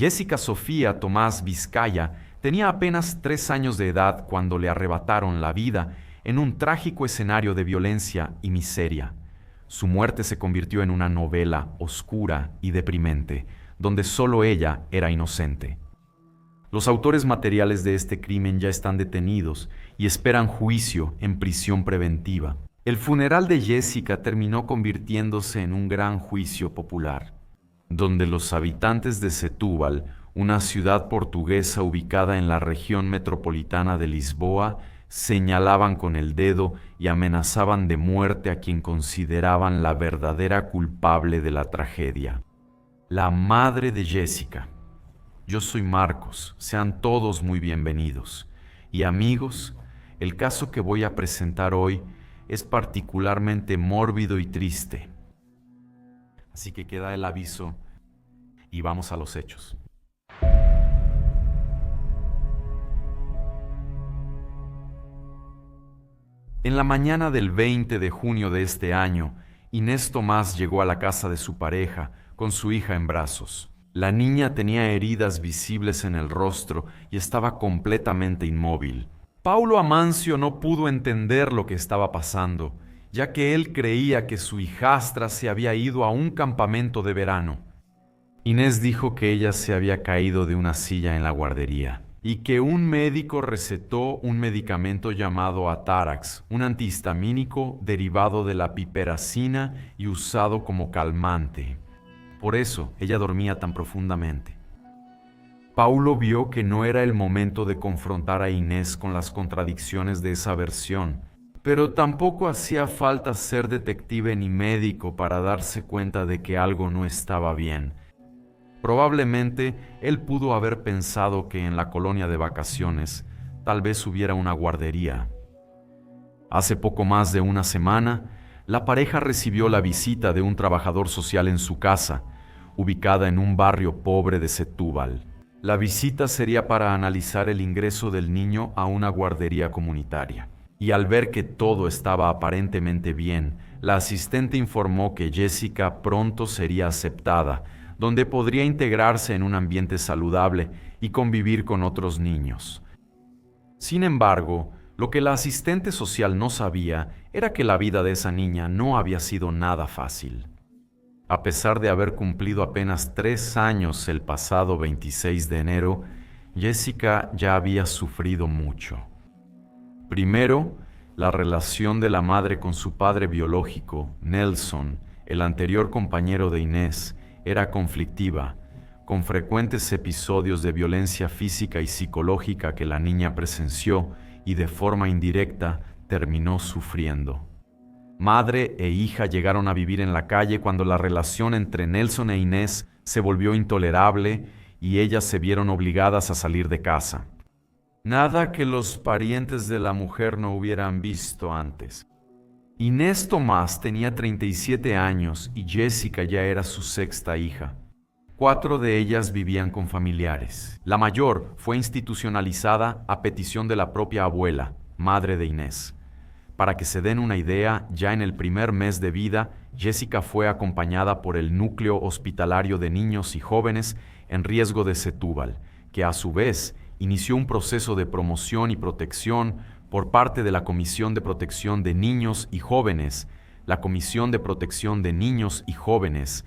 Jessica Sofía Tomás Vizcaya tenía apenas 3 años de edad cuando le arrebataron la vida en un trágico escenario de violencia y miseria. Su muerte se convirtió en una novela oscura y deprimente, donde solo ella era inocente. Los autores materiales de este crimen ya están detenidos y esperan juicio en prisión preventiva. El funeral de Jessica terminó convirtiéndose en un gran juicio popular, donde los habitantes de Setúbal, una ciudad portuguesa ubicada en la región metropolitana de Lisboa, señalaban con el dedo y amenazaban de muerte a quien consideraban la verdadera culpable de la tragedia: la madre de Jessica. Yo soy Marcos, sean todos muy bienvenidos. Y amigos, el caso que voy a presentar hoy es particularmente mórbido y triste. Así que queda el aviso y vamos a los hechos. En la mañana del 20 de junio de este año, Inés Tomás llegó a la casa de su pareja con su hija en brazos. La niña tenía heridas visibles en el rostro y estaba completamente inmóvil. Paulo Amancio no pudo entender lo que estaba pasando, ya que él creía que su hijastra se había ido a un campamento de verano. Inés dijo que ella se había caído de una silla en la guardería y que un médico recetó un medicamento llamado Atarax, un antihistamínico derivado de la piperacina y usado como calmante. Por eso ella dormía tan profundamente. Paulo vio que no era el momento de confrontar a Inés con las contradicciones de esa versión, pero tampoco hacía falta ser detective ni médico para darse cuenta de que algo no estaba bien. Probablemente él pudo haber pensado que en la colonia de vacaciones tal vez hubiera una guardería. Hace poco más de una semana, la pareja recibió la visita de un trabajador social en su casa, ubicada en un barrio pobre de Setúbal. La visita sería para analizar el ingreso del niño a una guardería comunitaria. Y al ver que todo estaba aparentemente bien, la asistente informó que Jessica pronto sería aceptada, donde podría integrarse en un ambiente saludable y convivir con otros niños. Sin embargo, lo que la asistente social no sabía era que la vida de esa niña no había sido nada fácil. A pesar de haber cumplido apenas 3 años el pasado 26 de enero, Jessica ya había sufrido mucho. Primero, la relación de la madre con su padre biológico, Nelson, el anterior compañero de Inés, era conflictiva, con frecuentes episodios de violencia física y psicológica que la niña presenció y de forma indirecta terminó sufriendo. Madre e hija llegaron a vivir en la calle cuando la relación entre Nelson e Inés se volvió intolerable y ellas se vieron obligadas a salir de casa. Nada que los parientes de la mujer no hubieran visto antes. Inés Tomás tenía 37 años y Jessica ya era su 6ª hija. 4 de ellas vivían con familiares. La mayor fue institucionalizada a petición de la propia abuela, madre de Inés. Para que se den una idea, ya en el primer mes de vida, Jessica fue acompañada por el Núcleo Hospitalario de Niños y Jóvenes en Riesgo de Setúbal, que a su vez inició un proceso de promoción y protección por parte de la Comisión de Protección de Niños y Jóvenes, la Comisión de Protección de Niños y Jóvenes,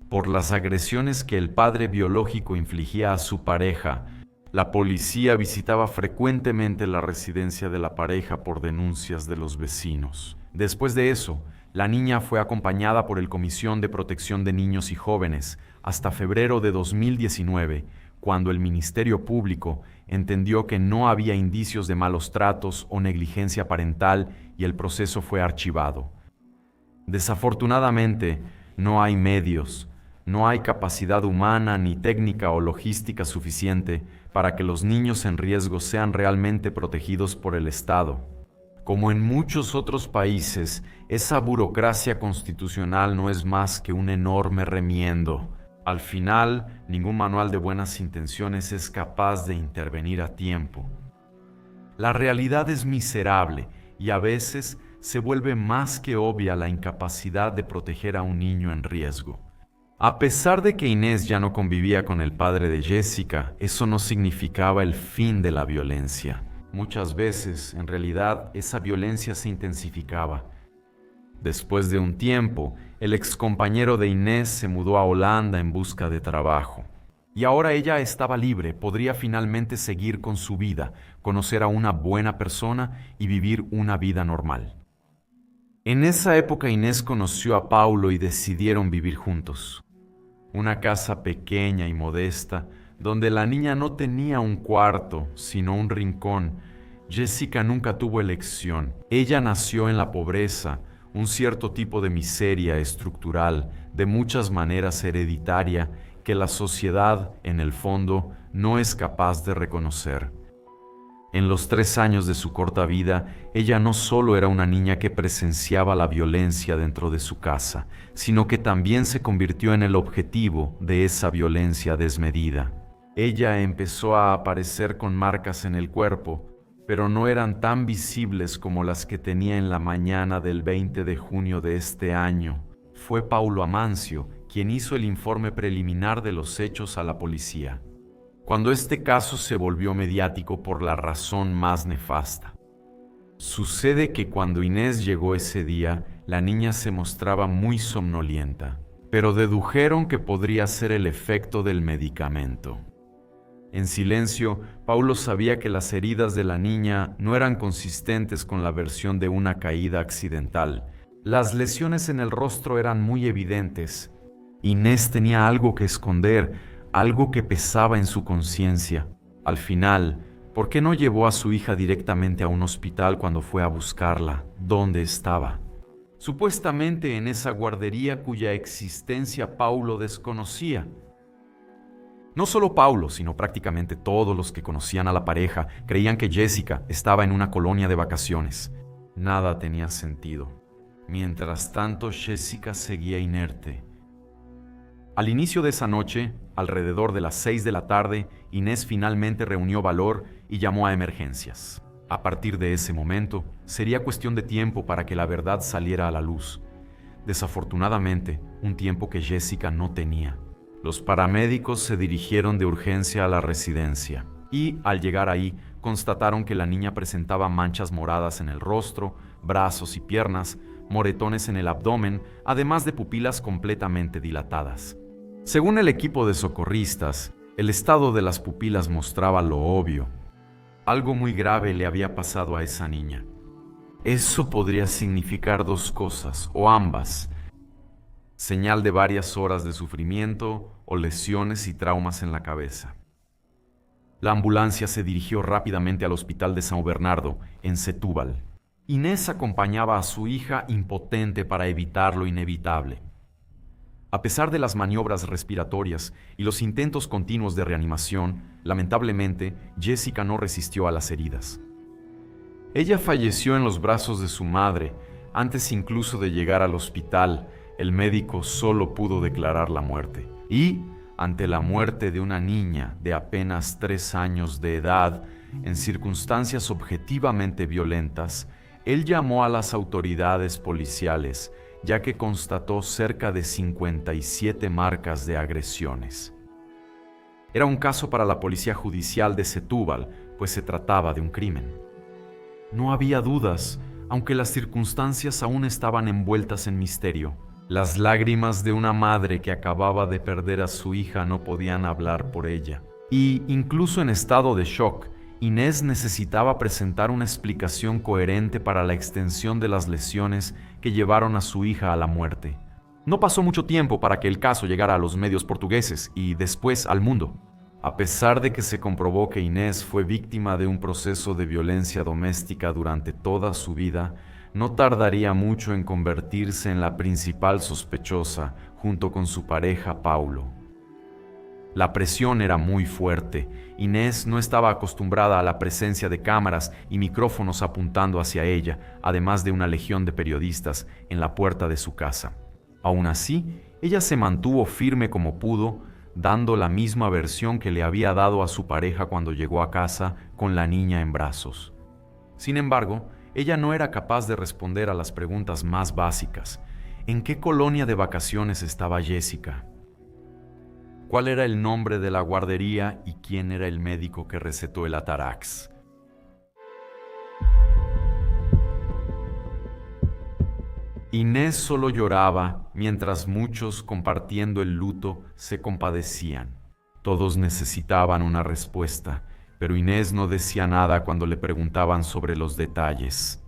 por las agresiones que el padre biológico infligía a su pareja. La policía visitaba frecuentemente la residencia de la pareja por denuncias de los vecinos. Después de eso, la niña fue acompañada por el Comisión de Protección de Niños y Jóvenes hasta febrero de 2019, cuando el Ministerio Público entendió que no había indicios de malos tratos o negligencia parental y el proceso fue archivado. Desafortunadamente, no hay medios, no hay capacidad humana ni técnica o logística suficiente para que los niños en riesgo sean realmente protegidos por el Estado. Como en muchos otros países, esa burocracia constitucional no es más que un enorme remiendo. Al final, ningún manual de buenas intenciones es capaz de intervenir a tiempo. La realidad es miserable y a veces se vuelve más que obvia la incapacidad de proteger a un niño en riesgo. A pesar de que Inés ya no convivía con el padre de Jessica, eso no significaba el fin de la violencia. Muchas veces, en realidad, esa violencia se intensificaba. Después de un tiempo, el excompañero de Inés se mudó a Holanda en busca de trabajo. Y ahora ella estaba libre, podría finalmente seguir con su vida, conocer a una buena persona y vivir una vida normal. En esa época Inés conoció a Paulo y decidieron vivir juntos. Una casa pequeña y modesta, donde la niña no tenía un cuarto, sino un rincón. Jessica nunca tuvo elección. Ella nació en la pobreza, un cierto tipo de miseria estructural, de muchas maneras hereditaria, que la sociedad, en el fondo, no es capaz de reconocer. En los 3 años de su corta vida, ella no solo era una niña que presenciaba la violencia dentro de su casa, sino que también se convirtió en el objetivo de esa violencia desmedida. Ella empezó a aparecer con marcas en el cuerpo, pero no eran tan visibles como las que tenía en la mañana del 20 de junio de este año. Fue Paulo Amancio quien hizo el informe preliminar de los hechos a la policía, cuando este caso se volvió mediático por la razón más nefasta. Sucede que cuando Inés llegó ese día, la niña se mostraba muy somnolienta, pero dedujeron que podría ser el efecto del medicamento. En silencio, Paulo sabía que las heridas de la niña no eran consistentes con la versión de una caída accidental. Las lesiones en el rostro eran muy evidentes. Inés tenía algo que esconder, algo que pesaba en su conciencia. Al final, ¿por qué no llevó a su hija directamente a un hospital cuando fue a buscarla? ¿Dónde estaba? Supuestamente en esa guardería cuya existencia Paulo desconocía. No solo Paulo, sino prácticamente todos los que conocían a la pareja creían que Jessica estaba en una colonia de vacaciones. Nada tenía sentido. Mientras tanto, Jessica seguía inerte. Al inicio de esa noche, alrededor de las 6 de la tarde, Inés finalmente reunió valor y llamó a emergencias. A partir de ese momento, sería cuestión de tiempo para que la verdad saliera a la luz. Desafortunadamente, un tiempo que Jessica no tenía. Los paramédicos se dirigieron de urgencia a la residencia y, al llegar ahí, constataron que la niña presentaba manchas moradas en el rostro, brazos y piernas, moretones en el abdomen, además de pupilas completamente dilatadas. Según el equipo de socorristas, el estado de las pupilas mostraba lo obvio. Algo muy grave le había pasado a esa niña. Eso podría significar 2 cosas, o ambas: señal de varias horas de sufrimiento o lesiones y traumas en la cabeza. La ambulancia se dirigió rápidamente al hospital de São Bernardo, en Setúbal. Inés acompañaba a su hija impotente para evitar lo inevitable. A pesar de las maniobras respiratorias y los intentos continuos de reanimación, lamentablemente, Jessica no resistió a las heridas. Ella falleció en los brazos de su madre. Antes incluso de llegar al hospital, el médico solo pudo declarar la muerte. Y, ante la muerte de una niña de apenas 3 años de edad, en circunstancias objetivamente violentas, él llamó a las autoridades policiales, ya que constató cerca de 57 marcas de agresiones. Era un caso para la policía judicial de Setúbal, pues se trataba de un crimen. No había dudas, aunque las circunstancias aún estaban envueltas en misterio. Las lágrimas de una madre que acababa de perder a su hija no podían hablar por ella. Y, incluso en estado de shock, Inés necesitaba presentar una explicación coherente para la extensión de las lesiones que llevaron a su hija a la muerte. No pasó mucho tiempo para que el caso llegara a los medios portugueses y después al mundo. A pesar de que se comprobó que Inés fue víctima de un proceso de violencia doméstica durante toda su vida, no tardaría mucho en convertirse en la principal sospechosa junto con su pareja Paulo. La presión era muy fuerte. Inés no estaba acostumbrada a la presencia de cámaras y micrófonos apuntando hacia ella, además de una legión de periodistas en la puerta de su casa. Aún así, ella se mantuvo firme como pudo, dando la misma versión que le había dado a su pareja cuando llegó a casa con la niña en brazos. Sin embargo, ella no era capaz de responder a las preguntas más básicas. ¿En qué colonia de vacaciones estaba Jessica? cuál era el nombre de la guardería y quién era el médico que recetó el Atarax. Inés solo lloraba, mientras muchos, compartiendo el luto, se compadecían. Todos necesitaban una respuesta, pero Inés no decía nada cuando le preguntaban sobre los detalles.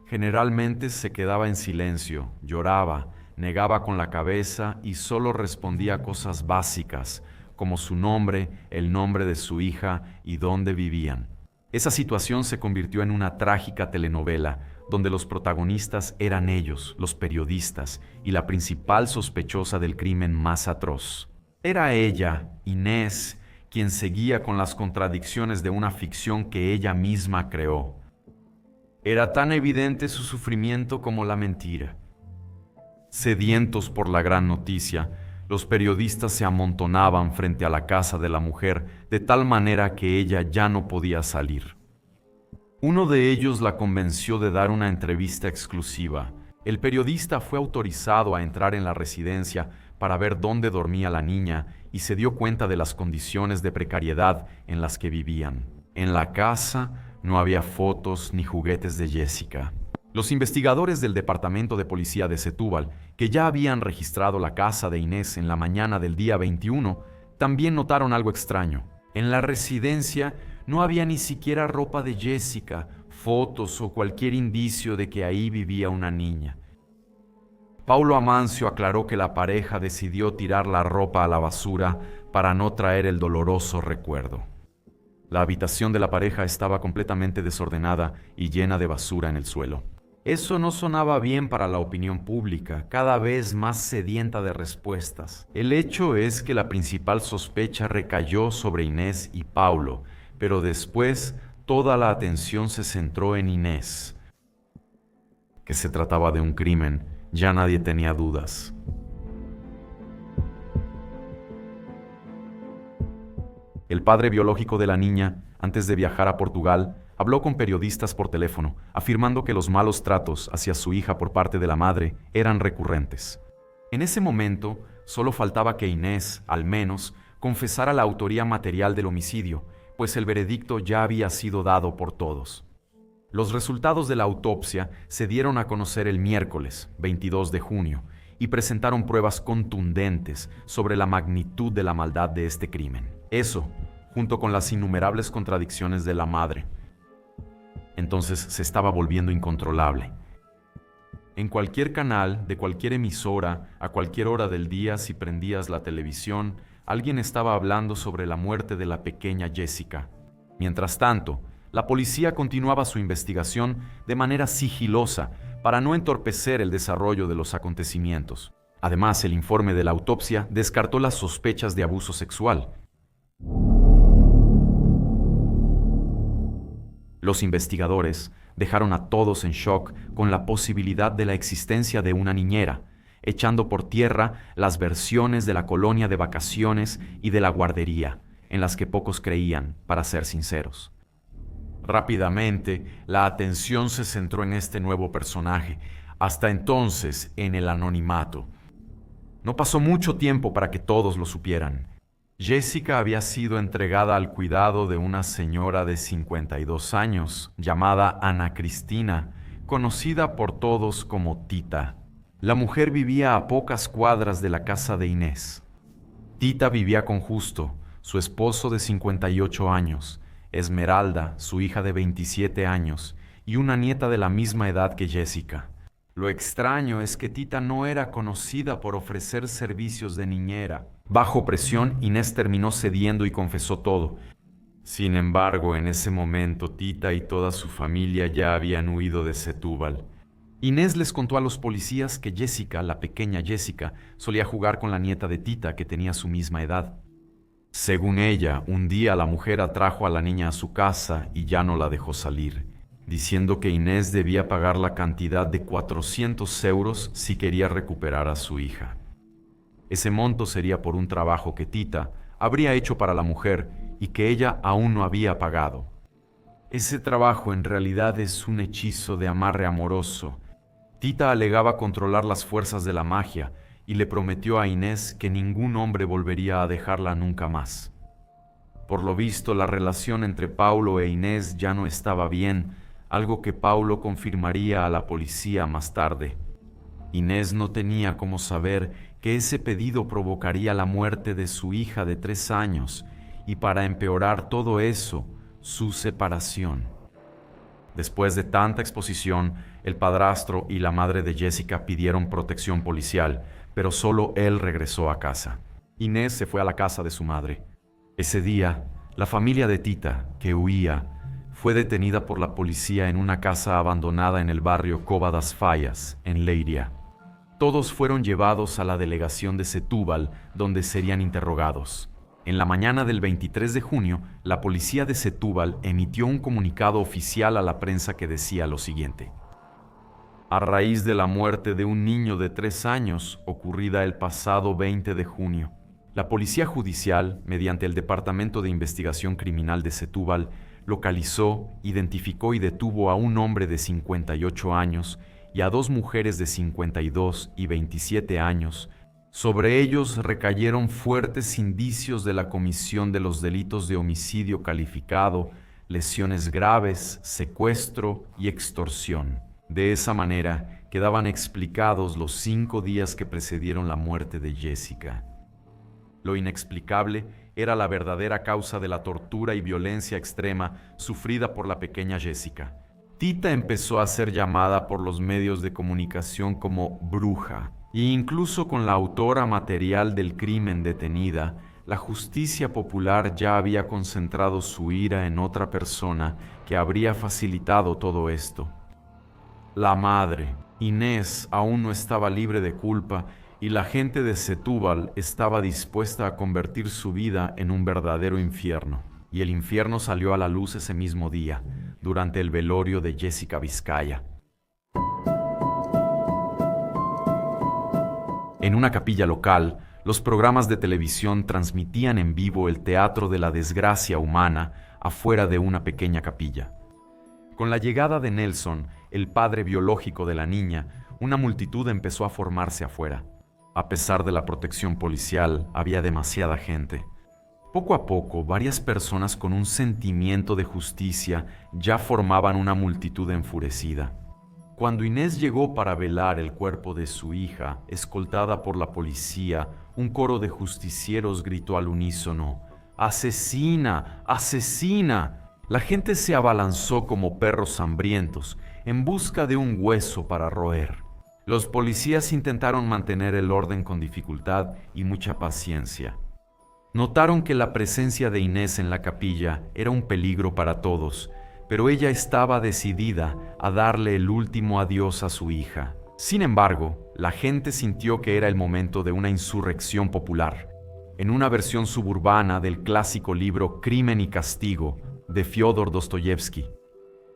Generalmente se quedaba en silencio, lloraba, negaba con la cabeza y solo respondía cosas básicas, como su nombre, el nombre de su hija y dónde vivían. Esa situación se convirtió en una trágica telenovela, donde los protagonistas eran ellos, los periodistas, y la principal sospechosa del crimen más atroz. Era ella, Inés, quien seguía con las contradicciones de una ficción que ella misma creó. Era tan evidente su sufrimiento como la mentira. Sedientos por la gran noticia, los periodistas se amontonaban frente a la casa de la mujer de tal manera que ella ya no podía salir. Uno de ellos la convenció de dar una entrevista exclusiva. El periodista fue autorizado a entrar en la residencia para ver dónde dormía la niña y se dio cuenta de las condiciones de precariedad en las que vivían. En la casa no había fotos ni juguetes de Jessica. Los investigadores del Departamento de Policía de Setúbal, que ya habían registrado la casa de Inés en la mañana del día 21, también notaron algo extraño. En la residencia no había ni siquiera ropa de Jessica, fotos o cualquier indicio de que ahí vivía una niña. Paulo Amancio aclaró que la pareja decidió tirar la ropa a la basura para no traer el doloroso recuerdo. La habitación de la pareja estaba completamente desordenada y llena de basura en el suelo. Eso no sonaba bien para la opinión pública, cada vez más sedienta de respuestas. El hecho es que la principal sospecha recayó sobre Inés y Paulo, pero después toda la atención se centró en Inés. Que se trataba de un crimen, ya nadie tenía dudas. El padre biológico de la niña, antes de viajar a Portugal, habló con periodistas por teléfono, afirmando que los malos tratos hacia su hija por parte de la madre eran recurrentes. En ese momento, solo faltaba que Inés, al menos, confesara la autoría material del homicidio, pues el veredicto ya había sido dado por todos. Los resultados de la autopsia se dieron a conocer el miércoles, 22 de junio, y presentaron pruebas contundentes sobre la magnitud de la maldad de este crimen. Eso, junto con las innumerables contradicciones de la madre. Entonces se estaba volviendo incontrolable. En cualquier canal, de cualquier emisora, a cualquier hora del día, si prendías la televisión, alguien estaba hablando sobre la muerte de la pequeña Jessica. Mientras tanto, la policía continuaba su investigación de manera sigilosa para no entorpecer el desarrollo de los acontecimientos. Además, el informe de la autopsia descartó las sospechas de abuso sexual. Los investigadores dejaron a todos en shock con la posibilidad de la existencia de una niñera, echando por tierra las versiones de la colonia de vacaciones y de la guardería, en las que pocos creían, para ser sinceros. Rápidamente, la atención se centró en este nuevo personaje, hasta entonces en el anonimato. No pasó mucho tiempo para que todos lo supieran. Jessica había sido entregada al cuidado de una señora de 52 años, llamada Ana Cristina, conocida por todos como Tita. La mujer vivía a pocas cuadras de la casa de Inés. Tita vivía con Justo, su esposo de 58 años, Esmeralda, su hija de 27 años, y una nieta de la misma edad que Jessica. Lo extraño es que Tita no era conocida por ofrecer servicios de niñera. Bajo presión, Inés terminó cediendo y confesó todo. Sin embargo, en ese momento, Tita y toda su familia ya habían huido de Setúbal. Inés les contó a los policías que Jessica, la pequeña Jessica, solía jugar con la nieta de Tita, que tenía su misma edad. Según ella, un día la mujer atrajo a la niña a su casa y ya no la dejó salir, diciendo que Inés debía pagar la cantidad de 400 euros si quería recuperar a su hija. Ese monto sería por un trabajo que Tita habría hecho para la mujer y que ella aún no había pagado. Ese trabajo en realidad es un hechizo de amarre amoroso. Tita alegaba controlar las fuerzas de la magia y le prometió a Inés que ningún hombre volvería a dejarla nunca más. Por lo visto, la relación entre Paulo e Inés ya no estaba bien, algo que Paulo confirmaría a la policía más tarde. Inés no tenía cómo saber que ese pedido provocaría la muerte de su hija de 3 años y, para empeorar todo eso, su separación. Después de tanta exposición, el padrastro y la madre de Jessica pidieron protección policial, pero solo él regresó a casa. Inés se fue a la casa de su madre. Ese día, la familia de Tita, que huía, fue detenida por la policía en una casa abandonada en el barrio Cova das Fallas, en Leiria. Todos fueron llevados a la delegación de Setúbal, donde serían interrogados. En la mañana del 23 de junio, la policía de Setúbal emitió un comunicado oficial a la prensa que decía lo siguiente: a raíz de la muerte de un niño de 3 años, ocurrida el pasado 20 de junio, la Policía Judicial, mediante el Departamento de Investigación Criminal de Setúbal, localizó, identificó y detuvo a un hombre de 58 años y a 2 mujeres de 52 y 27 años. Sobre ellos recayeron fuertes indicios de la comisión de los delitos de homicidio calificado, lesiones graves, secuestro y extorsión. De esa manera, quedaban explicados los 5 días que precedieron la muerte de Jessica. Lo inexplicable era la verdadera causa de la tortura y violencia extrema sufrida por la pequeña Jessica. Tita empezó a ser llamada por los medios de comunicación como bruja, e incluso con la autora material del crimen detenida, la justicia popular ya había concentrado su ira en otra persona que habría facilitado todo esto. La madre, Inés, aún no estaba libre de culpa y la gente de Setúbal estaba dispuesta a convertir su vida en un verdadero infierno. Y el infierno salió a la luz ese mismo día, durante el velorio de Jessica Vizcaya. En una capilla local, los programas de televisión transmitían en vivo el teatro de la desgracia humana afuera de una pequeña capilla. Con la llegada de Nelson, el padre biológico de la niña, una multitud empezó a formarse afuera. A pesar de la protección policial, había demasiada gente. Poco a poco, varias personas con un sentimiento de justicia ya formaban una multitud enfurecida. Cuando Inés llegó para velar el cuerpo de su hija, escoltada por la policía, un coro de justicieros gritó al unísono: ¡Asesina! ¡Asesina! La gente se abalanzó como perros hambrientos, en busca de un hueso para roer. Los policías intentaron mantener el orden con dificultad y mucha paciencia. Notaron que la presencia de Inés en la capilla era un peligro para todos, pero ella estaba decidida a darle el último adiós a su hija. Sin embargo, la gente sintió que era el momento de una insurrección popular. En una versión suburbana del clásico libro Crimen y Castigo, de Fyodor Dostoyevsky,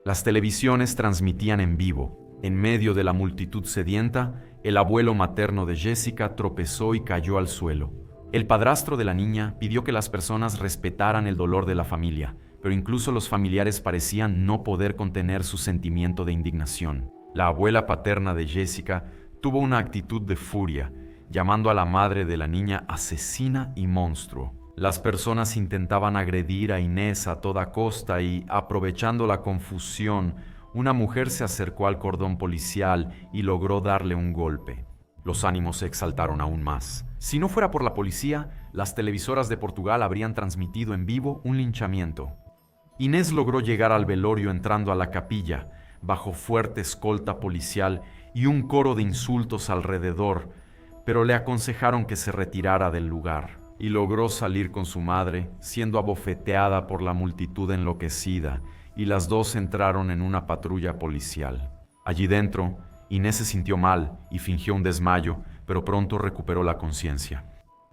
las televisiones transmitían en vivo. En medio de la multitud sedienta, el abuelo materno de Jessica tropezó y cayó al suelo. El padrastro de la niña pidió que las personas respetaran el dolor de la familia, pero incluso los familiares parecían no poder contener su sentimiento de indignación. La abuela paterna de Jessica tuvo una actitud de furia, llamando a la madre de la niña asesina y monstruo. Las personas intentaban agredir a Inés a toda costa y, aprovechando la confusión, una mujer se acercó al cordón policial y logró darle un golpe. Los ánimos se exaltaron aún más. Si no fuera por la policía, las televisoras de Portugal habrían transmitido en vivo un linchamiento. Inés logró llegar al velorio entrando a la capilla, bajo fuerte escolta policial y un coro de insultos alrededor, pero le aconsejaron que se retirara del lugar. Y logró salir con su madre, siendo abofeteada por la multitud enloquecida, y las dos entraron en una patrulla policial. Allí dentro, Inés se sintió mal y fingió un desmayo, pero pronto recuperó la conciencia.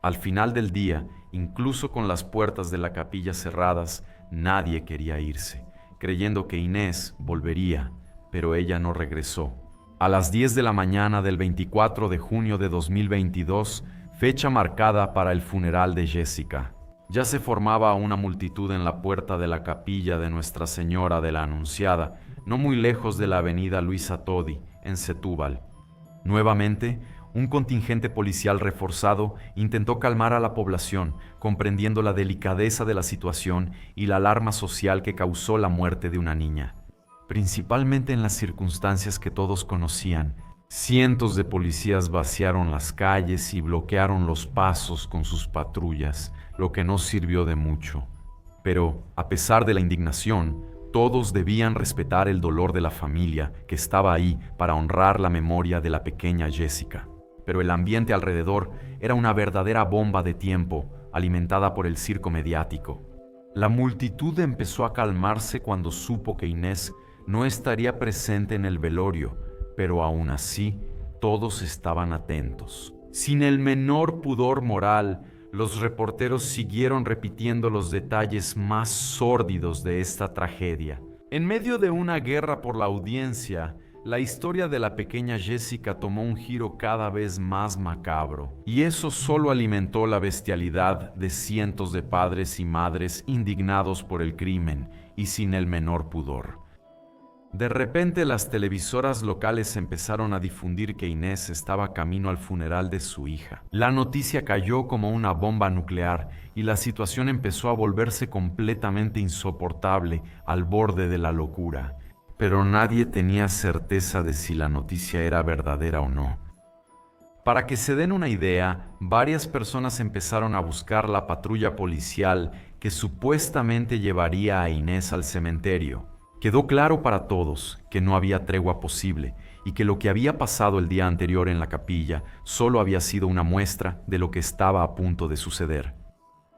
Al final del día, incluso con las puertas de la capilla cerradas, nadie quería irse, creyendo que Inés volvería, pero ella no regresó. A las 10 de la mañana del 24 de junio de 2022, fecha marcada para el funeral de Jessica, ya se formaba una multitud en la puerta de la capilla de Nuestra Señora de la Anunciada, no muy lejos de la avenida Luisa Todi, en Setúbal. Nuevamente, Un contingente policial reforzado intentó calmar a la población, comprendiendo la delicadeza de la situación y la alarma social que causó la muerte de una niña. Principalmente en las circunstancias que todos conocían, cientos de policías vaciaron las calles y bloquearon los pasos con sus patrullas, lo que no sirvió de mucho. Pero, a pesar de la indignación, todos debían respetar el dolor de la familia que estaba ahí para honrar la memoria de la pequeña Jessica. Pero el ambiente alrededor era una verdadera bomba de tiempo, alimentada por el circo mediático. La multitud empezó a calmarse cuando supo que Inés no estaría presente en el velorio, pero aún así, todos estaban atentos. Sin el menor pudor moral, los reporteros siguieron repitiendo los detalles más sórdidos de esta tragedia. En medio de una guerra por la audiencia, la historia de la pequeña Jessica tomó un giro cada vez más macabro, y eso solo alimentó la bestialidad de cientos de padres y madres indignados por el crimen y sin el menor pudor. De repente las televisoras locales empezaron a difundir que Inés estaba camino al funeral de su hija. La noticia cayó como una bomba nuclear y la situación empezó a volverse completamente insoportable, al borde de la locura. Pero nadie tenía certeza de si la noticia era verdadera o no. Para que se den una idea, varias personas empezaron a buscar la patrulla policial que supuestamente llevaría a Inés al cementerio. Quedó claro para todos que no había tregua posible y que lo que había pasado el día anterior en la capilla solo había sido una muestra de lo que estaba a punto de suceder.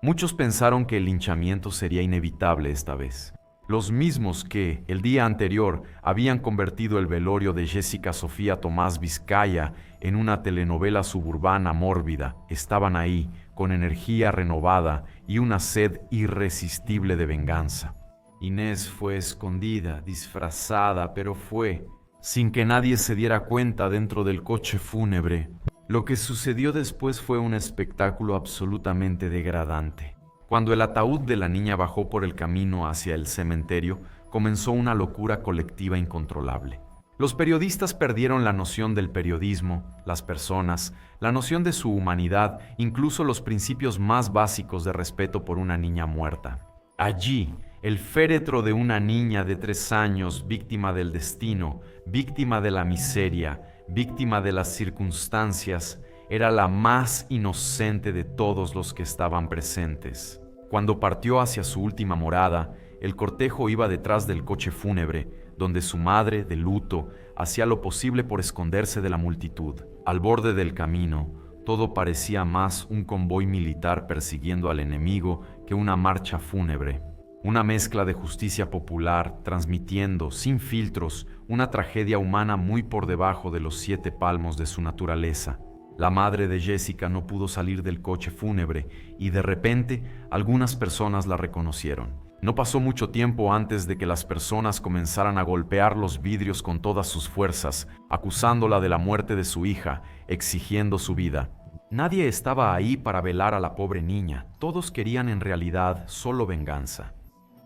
Muchos pensaron que el linchamiento sería inevitable esta vez. Los mismos que, el día anterior, habían convertido el velorio de Jessica Sofía Tomás Vizcaya en una telenovela suburbana mórbida, estaban ahí, con energía renovada y una sed irresistible de venganza. Inés fue escondida, disfrazada, pero fue, sin que nadie se diera cuenta, dentro del coche fúnebre. Lo que sucedió después fue un espectáculo absolutamente degradante. Cuando el ataúd de la niña bajó por el camino hacia el cementerio, comenzó una locura colectiva incontrolable. Los periodistas perdieron la noción del periodismo, las personas, la noción de su humanidad, incluso los principios más básicos de respeto por una niña muerta. Allí, el féretro de una niña de 3 años, víctima del destino, víctima de la miseria, víctima de las circunstancias, era la más inocente de todos los que estaban presentes. Cuando partió hacia su última morada, el cortejo iba detrás del coche fúnebre, donde su madre, de luto, hacía lo posible por esconderse de la multitud. Al borde del camino, todo parecía más un convoy militar persiguiendo al enemigo que una marcha fúnebre. Una mezcla de justicia popular, transmitiendo, sin filtros, una tragedia humana muy por debajo de los 7 palmos de su naturaleza. La madre de Jessica no pudo salir del coche fúnebre y de repente algunas personas la reconocieron. No pasó mucho tiempo antes de que las personas comenzaran a golpear los vidrios con todas sus fuerzas, acusándola de la muerte de su hija, exigiendo su vida. Nadie estaba ahí para velar a la pobre niña, todos querían en realidad solo venganza.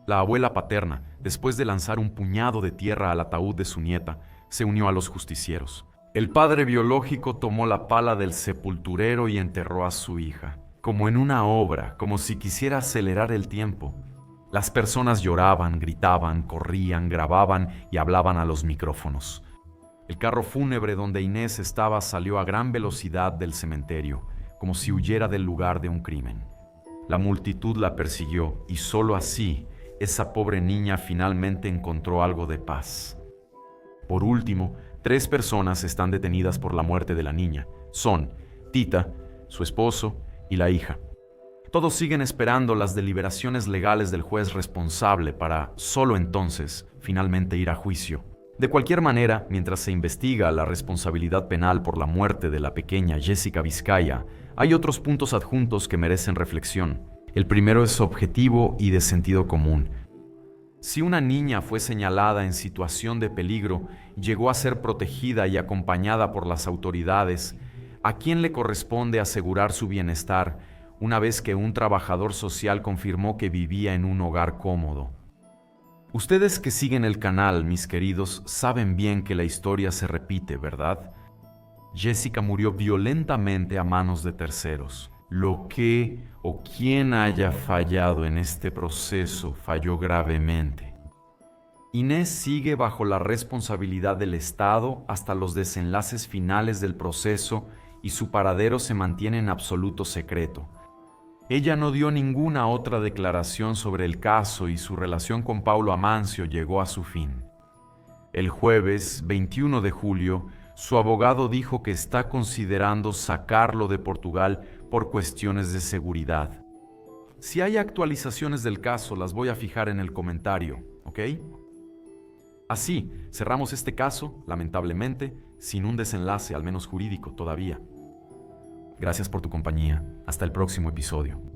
La abuela paterna, después de lanzar un puñado de tierra al ataúd de su nieta, se unió a los justicieros. El padre biológico tomó la pala del sepulturero y enterró a su hija, como en una obra, como si quisiera acelerar el tiempo. Las personas lloraban, gritaban, corrían, grababan y hablaban a los micrófonos. El carro fúnebre donde Inés estaba salió a gran velocidad del cementerio, como si huyera del lugar de un crimen. La multitud la persiguió y solo así esa pobre niña finalmente encontró algo de paz. Por último, 3 personas están detenidas por la muerte de la niña. Son Tita, su esposo y la hija. Todos siguen esperando las deliberaciones legales del juez responsable para, solo entonces, finalmente ir a juicio. De cualquier manera, mientras se investiga la responsabilidad penal por la muerte de la pequeña Jessica Vizcaya, hay otros puntos adjuntos que merecen reflexión. El primero es objetivo y de sentido común. Si una niña fue señalada en situación de peligro, llegó a ser protegida y acompañada por las autoridades, ¿a quién le corresponde asegurar su bienestar una vez que un trabajador social confirmó que vivía en un hogar cómodo? Ustedes que siguen el canal, mis queridos, saben bien que la historia se repite, ¿verdad? Jessica murió violentamente a manos de terceros. Lo que o quien haya fallado en este proceso falló gravemente. Inés sigue bajo la responsabilidad del Estado hasta los desenlaces finales del proceso y su paradero se mantiene en absoluto secreto. Ella no dio ninguna otra declaración sobre el caso y su relación con Paulo Amancio llegó a su fin. El jueves 21 de julio, su abogado dijo que está considerando sacarlo de Portugal por cuestiones de seguridad. Si hay actualizaciones del caso, las voy a fijar en el comentario, ¿ok? Así, cerramos este caso, lamentablemente, sin un desenlace, al menos jurídico, todavía. Gracias por tu compañía. Hasta el próximo episodio.